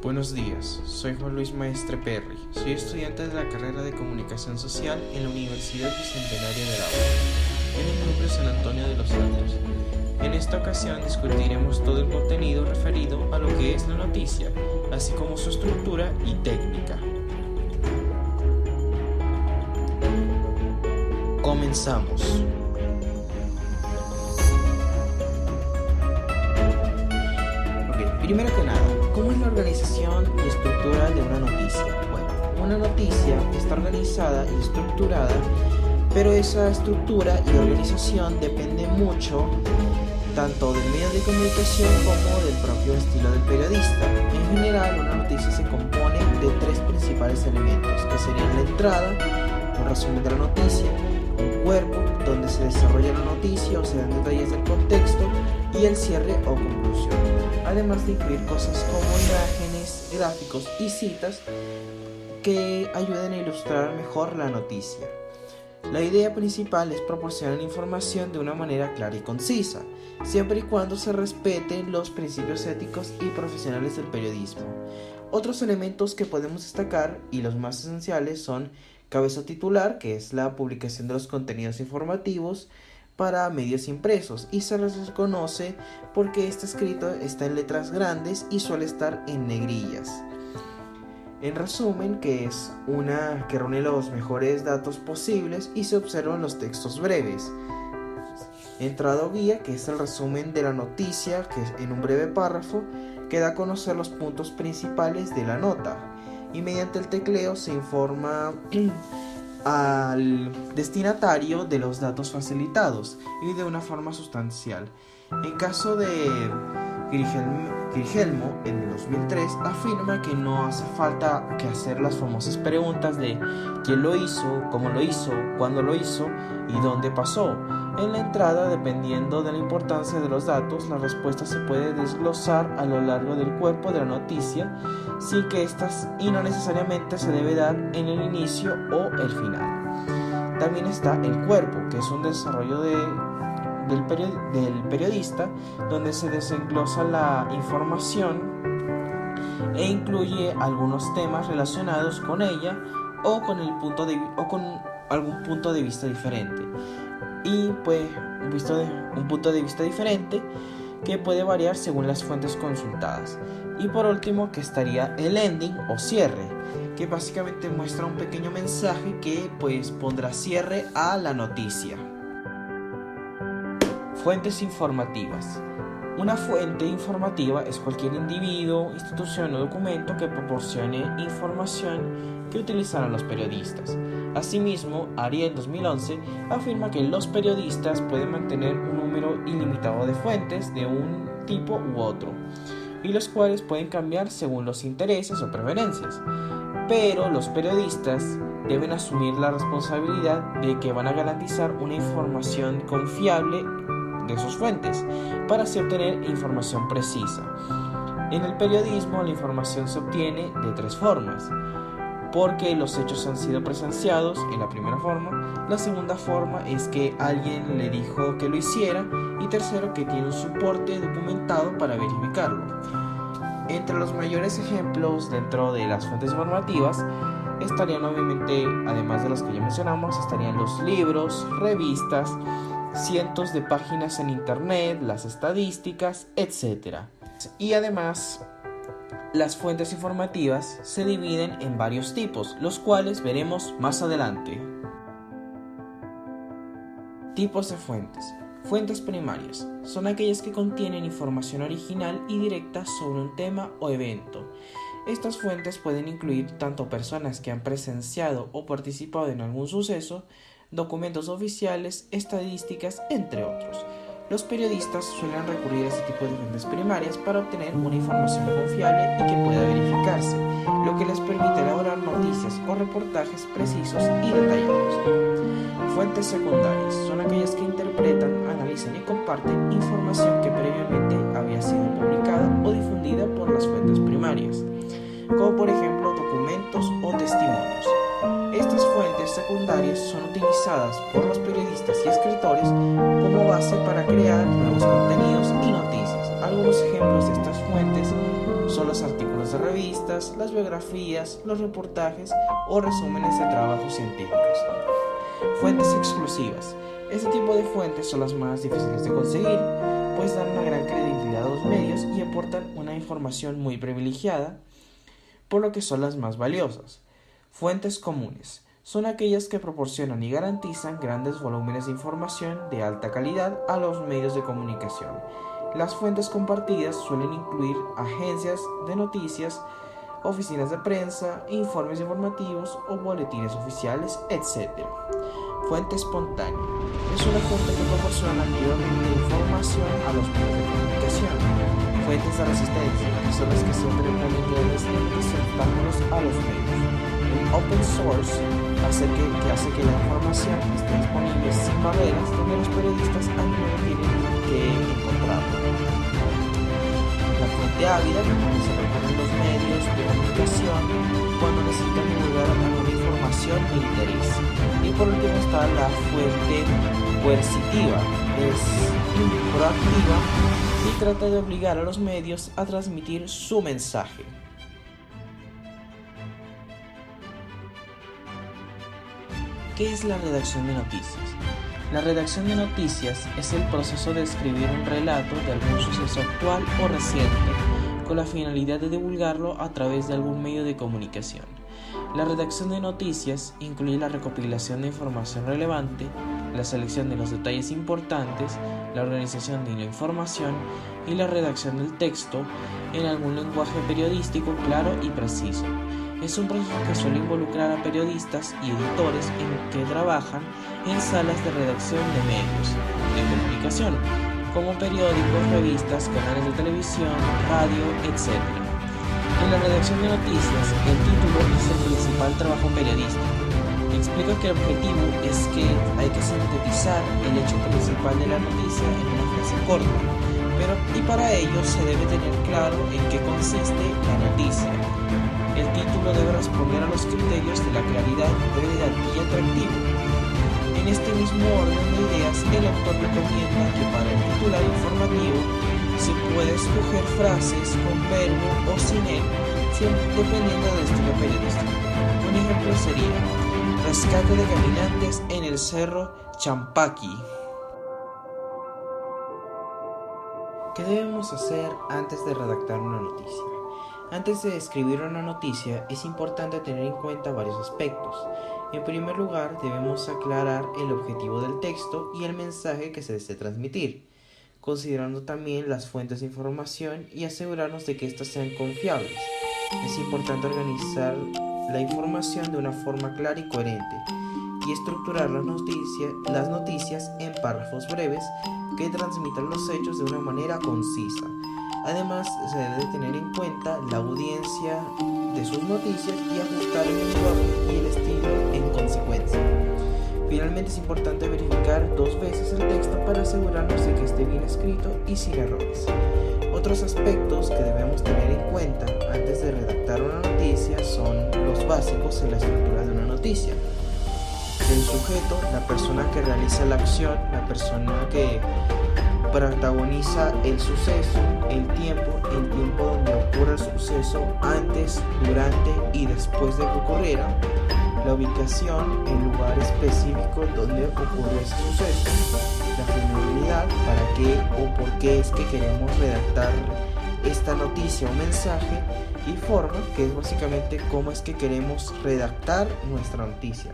Buenos días, soy Juan Luis Maestre Perry, soy estudiante de la carrera de Comunicación Social en la Universidad Bicentenaria de Aragua, en el núcleo San Antonio de los Altos. En esta ocasión discutiremos todo el contenido referido a lo que es la noticia, así como su estructura y técnica. Comenzamos. Primero que nada, ¿cómo es la organización y estructura de una noticia? Bueno, una noticia está organizada y estructurada, pero esa estructura y organización depende mucho tanto del medio de comunicación como del propio estilo del periodista. En general, una noticia se compone de tres principales elementos, que serían la entrada, un resumen de la noticia, un cuerpo donde se desarrolla la noticia o se dan detalles del contexto, y el cierre o conclusión, además de incluir cosas como imágenes, gráficos y citas que ayuden a ilustrar mejor la noticia. La idea principal es proporcionar información de una manera clara y concisa, siempre y cuando se respeten los principios éticos y profesionales del periodismo. Otros elementos que podemos destacar, y los más esenciales, son cabeza titular, que es la publicación de los contenidos informativos para medios impresos, y se les reconoce porque este escrito está en letras grandes y suele estar en negrillas. En resumen, que es una que reúne los mejores datos posibles y se observan los textos breves. Entrada o guía, que es el resumen de la noticia, que es en un breve párrafo que da a conocer los puntos principales de la nota, y mediante el tecleo se informa al destinatario de los datos facilitados y de una forma sustancial. En caso de Grigelmo, en el 2003, afirma que no hace falta que hacer las famosas preguntas de quién lo hizo, cómo lo hizo, cuándo lo hizo y dónde pasó. En la entrada, dependiendo de la importancia de los datos, la respuesta se puede desglosar a lo largo del cuerpo de la noticia, sin que estas y no necesariamente se debe dar en el inicio o el final. También está el cuerpo, que es un desarrollo del periodista, donde se desglosa la información e incluye algunos temas relacionados con ella o con algún punto de vista diferente. Y pues un punto de vista diferente que puede variar según las fuentes consultadas. Y por último, que estaría el ending o cierre, que básicamente muestra un pequeño mensaje que pues pondrá cierre a la noticia. Fuentes informativas. Una fuente informativa es cualquier individuo, institución o documento que proporcione información que utilizarán los periodistas. Asimismo, Ariel 2011 afirma que los periodistas pueden mantener un número ilimitado de fuentes de un tipo u otro, y los cuales pueden cambiar según los intereses o preferencias. Pero los periodistas deben asumir la responsabilidad de que van a garantizar una información confiable de sus fuentes, para así obtener información precisa. En el periodismo, la información se obtiene de tres formas: porque los hechos han sido presenciados, en la primera forma; la segunda forma es que alguien le dijo que lo hiciera; y tercero, que tiene un soporte documentado para verificarlo. Entre los mayores ejemplos dentro de las fuentes informativas estarían, obviamente, además de los que ya mencionamos, estarían los libros, revistas, cientos de páginas en internet, las estadísticas, etc. Y además, las fuentes informativas se dividen en varios tipos, los cuales veremos más adelante. Tipos de fuentes. Fuentes primarias son aquellas que contienen información original y directa sobre un tema o evento. Estas fuentes pueden incluir tanto personas que han presenciado o participado en algún suceso, documentos oficiales, estadísticas, entre otros. Los periodistas suelen recurrir a este tipo de fuentes primarias para obtener una información confiable y que pueda verificarse, lo que les permite elaborar noticias o reportajes precisos y detallados. Fuentes secundarias son aquellas que interpretan, analizan y comparten información que previamente había sido publicada o difundida por las fuentes primarias, como por ejemplo documentos o testimonios. Estas fuentes secundarias son utilizadas por los periodistas y escritores como base para crear nuevos contenidos y noticias. Algunos ejemplos de estas fuentes son los artículos de revistas, las biografías, los reportajes o resúmenes de trabajos científicos. Fuentes exclusivas. Este tipo de fuentes son las más difíciles de conseguir, pues dan una gran credibilidad a los medios y aportan una información muy privilegiada, por lo que son las más valiosas. Fuentes comunes. Son aquellas que proporcionan y garantizan grandes volúmenes de información de alta calidad a los medios de comunicación. Las fuentes compartidas suelen incluir agencias de noticias, oficinas de prensa, informes informativos o boletines oficiales, etc. Fuente espontánea. Es una fuente que proporciona activamente información a los medios de comunicación. Fuentes de resistencia, que son las que siempre permiten distintos obstáculos a los medios. El open source hace que la información esté disponible sin barreras, donde los periodistas a menudo tienen que encontrarla. La fuente ávida, que se recogen los medios de comunicación cuando necesitan divulgar alguna información de interés. Y por último está la fuente coercitiva, es proactiva y trata de obligar a los medios a transmitir su mensaje. ¿Qué es la redacción de noticias? La redacción de noticias es el proceso de escribir un relato de algún suceso actual o reciente, con la finalidad de divulgarlo a través de algún medio de comunicación. La redacción de noticias incluye la recopilación de información relevante, la selección de los detalles importantes, la organización de la información y la redacción del texto en algún lenguaje periodístico claro y preciso. Es un proceso que suele involucrar a periodistas y editores que trabajan en salas de redacción de medios de comunicación, como periódicos, revistas, canales de televisión, radio, etc. En la redacción de noticias, el título es el principal trabajo periodístico. Explica que el objetivo es que hay que sintetizar el hecho principal de la noticia en una frase corta, y para ello se debe tener claro en qué consiste la noticia. El título debe responder a los criterios de la claridad, brevedad y atractivo. En este mismo orden de ideas, el autor recomienda que para el titular informativo se puede escoger frases con verbo o sin él, dependiendo del estilo periodístico. Un ejemplo sería: rescate de caminantes en el cerro Champaqui. ¿Qué debemos hacer antes de redactar una noticia? Antes de escribir una noticia es importante tener en cuenta varios aspectos. En primer lugar, debemos aclarar el objetivo del texto y el mensaje que se desea transmitir, considerando también las fuentes de información y asegurarnos de que éstas sean confiables. Es importante organizar la información de una forma clara y coherente y estructurar las noticias en párrafos breves que transmitan los hechos de una manera concisa. Además, se debe tener en cuenta la audiencia de sus noticias y ajustar el lenguaje y el estilo en consecuencia. Finalmente, es importante verificar 2 veces el texto para asegurarnos de que esté bien escrito y sin errores. Otros aspectos que debemos tener en cuenta antes de redactar una noticia son los básicos en la estructura de una noticia. El sujeto, la persona que realiza la acción, la persona que protagoniza el suceso, el tiempo donde ocurre el suceso, antes, durante y después de que ocurriera, la ubicación, el lugar específico donde ocurre ese suceso, la finalidad, para qué o por qué es que queremos redactar esta noticia o mensaje, y forma, que es básicamente cómo es que queremos redactar nuestra noticia.